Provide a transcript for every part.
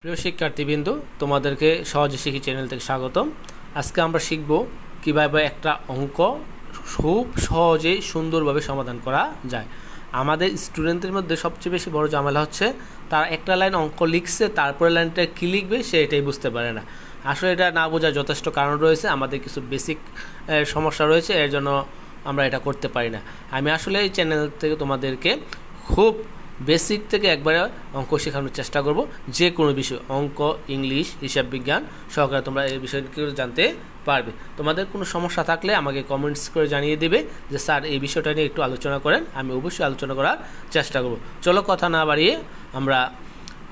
প্রিয় শিক্ষার্থীবৃন্দ, তোমাদেরকে সহজে শিখি চ্যানেল থেকে স্বাগতম। আজকে আমরা শিখব কিভাবে একটা অঙ্ক খুব সহজে সুন্দরভাবে সমাধান করা যায়। আমাদের স্টুডেন্টদের মধ্যে সবচেয়ে বেশি বড় ঝামেলা হচ্ছে তারা একটা লাইন অঙ্ক লিখছে, তারপরে লাইনটা কী লিখবে সে এটাই বুঝতে পারে না। আসলে এটা না বোঝার যথেষ্ট কারণ রয়েছে, আমাদের কিছু বেসিক সমস্যা রয়েছে, এর জন্য আমরা এটা করতে পারি না। আমি আসলে এই চ্যানেল থেকে তোমাদেরকে খুব বেসিক থেকে একবারে অঙ্ক শেখানোর চেষ্টা করব। যে কোনো বিষয়, অঙ্ক, ইংলিশ, হিসাব বিজ্ঞান সহকারে তোমরা এই বিষয়গুলো জানতে পারবে। তোমাদের কোনো সমস্যা থাকলে আমাকে কমেন্টস করে জানিয়ে দেবে যে স্যার এই বিষয়টা নিয়ে একটু আলোচনা করেন, আমি অবশ্যই আলোচনা করার চেষ্টা করব। চলো কথা না বাড়িয়ে আমরা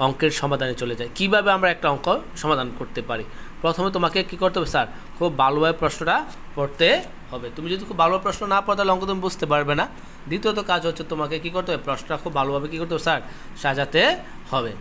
অঙ্কের সমাধানে চলে যাই। কিভাবে আমরা একটা অঙ্ক সমাধান করতে পারি? প্রথমে তোমাকে কি করতে হবে স্যার? খুব ভালোভাবে প্রশ্নটা পড়তে হবে। তুমি যদি খুব ভালোভাবে প্রশ্ন না পড়ো তাহলে অঙ্ক তুমি বুঝতে পারবে না। দ্বিতীয়ত কাজ হচ্ছে তোমাকে কি করতে হবে? প্রশ্নটা খুব ভালোভাবে কি করতে হবে স্যার? সাজাতে হবে।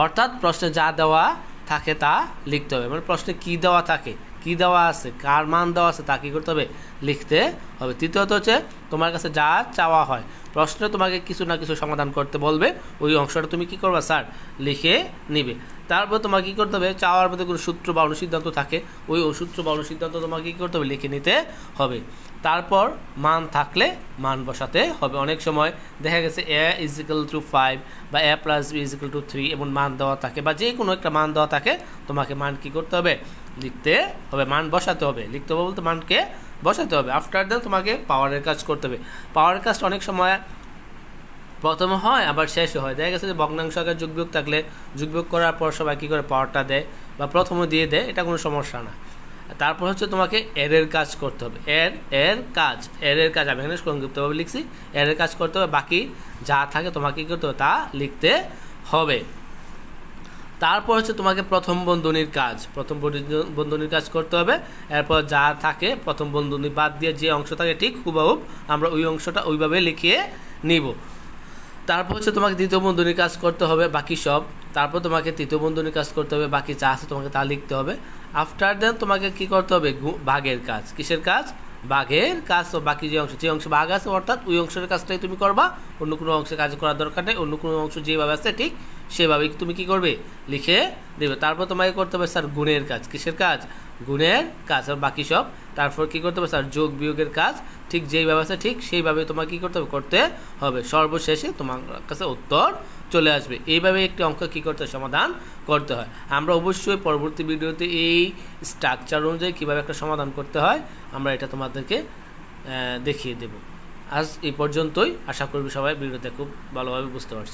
অর্থাৎ প্রশ্নে যা দেওয়া থাকে তা লিখতে হবে। মানে প্রশ্নে কী দেওয়া থাকে, কী দেওয়া আছে, কার মান দেওয়া আছে তা কী করতে হবে? লিখতে হবে। তৃতীয়ত হচ্ছে তোমার কাছে যা চাওয়া হয়, প্রশ্নে তোমাকে কিছু না কিছু সমাধান করতে বলবে, ওই অংশটা তুমি কি করবা স্যার? লিখে নিবে। তারপর তোমার কী করতে হবে? চাওয়ার মধ্যে কোনো সূত্র বা অনুসিদ্ধান্ত থাকে, ওই সূত্র বা অনুসিদ্ধান্ত তোমাকে কী করতে হবে? লিখে নিতে হবে। তারপর মান থাকলে মান বসাতে হবে। অনেক সময় দেখা গেছে a=5 বা a+b=3 এমন মান দেওয়া থাকে, বা যে কোনো একটা মান দেওয়া থাকে, তোমাকে মান কি করতে হবে? লিখতে হবে, মান বসাতে হবে। লিখতে হবে বলতে মানকে বসাতে হবে। আফটার দ্যাট তোমাকে পাওয়ারের কাজ করতে হবে। পাওয়ারের কাজটা অনেক সময় প্রথমে হয় আবার শেষে হয়। দেখা গেছে যে ভগ্নাংশ আকারে যোগবিয়োগ থাকলে যোগবিয়োগ করার পর সবাই কী করে পাওয়ারটা দেয় বা প্রথমে দিয়ে দেয়, এটা কোনো সমস্যা না। তারপর হচ্ছে তোমাকে এর কাজ করতে হবে। এর কাজ আমি এখানে সংক্ষিপ্তভাবে লিখছি। এর কাজ করতে হবে, বাকি যা থাকে তোমাকে কী করতে হবে? তা লিখতে হবে। তারপর হচ্ছে তোমাকে প্রথম বন্ধনীর কাজ করতে হবে। এরপর যা থাকে প্রথম বন্ধনী বাদ দিয়ে যে অংশ থাকে ঠিক হুবহু আমরা ওই অংশটা ওইভাবে লিখিয়ে নিব। তারপর হচ্ছে তোমাকে দ্বিতীয় বন্ধনীর কাজ করতে হবে, বাকি সব। তারপর তোমাকে তৃতীয় বন্ধনীর কাজ করতে হবে, বাকি যা আছে তোমাকে তা লিখতে হবে। আফটার দেন তোমাকে কি করতে হবে? ভাগের কাজ। কিসের কাজ? ভাগের কাজ। তো বাকি যে অংশ ভাগ আছে, অর্থাৎ ওই অংশের কাজটাই তুমি করবা, অন্য কোনো অংশের কাজ করার দরকার নেই। অন্য কোনো অংশ যেভাবে আছে ঠিক সেভাবেই তুমি কি করবে? লিখে দেবে। তারপর তোমাকে করতে হবে স্যার গুণের কাজ। কিসের কাজ? গুণের কাজ। আর বাকি সব। তারপর কি করতে হবে স্যার? যোগ বিয়োগের কাজ। ঠিক যেইভাবে আছে ঠিক সেইভাবে তোমাকে কী করতে হবে? সর্বশেষে তোমার কাছে উত্তর চলে আসবে। এইভাবে একটি অঙ্ক কী করতে হয়? সমাধান করতে হয়। আমরা অবশ্যই পরবর্তী ভিডিওতে এই স্ট্রাকচার অনুযায়ী কীভাবে একটা সমাধান করতে হয় আমরা এটা তোমাদেরকে দেখিয়ে দেব। আজ এই পর্যন্তই। আশা করবি সবাই ভিডিওতে খুব ভালোভাবে বুঝতে পারছি।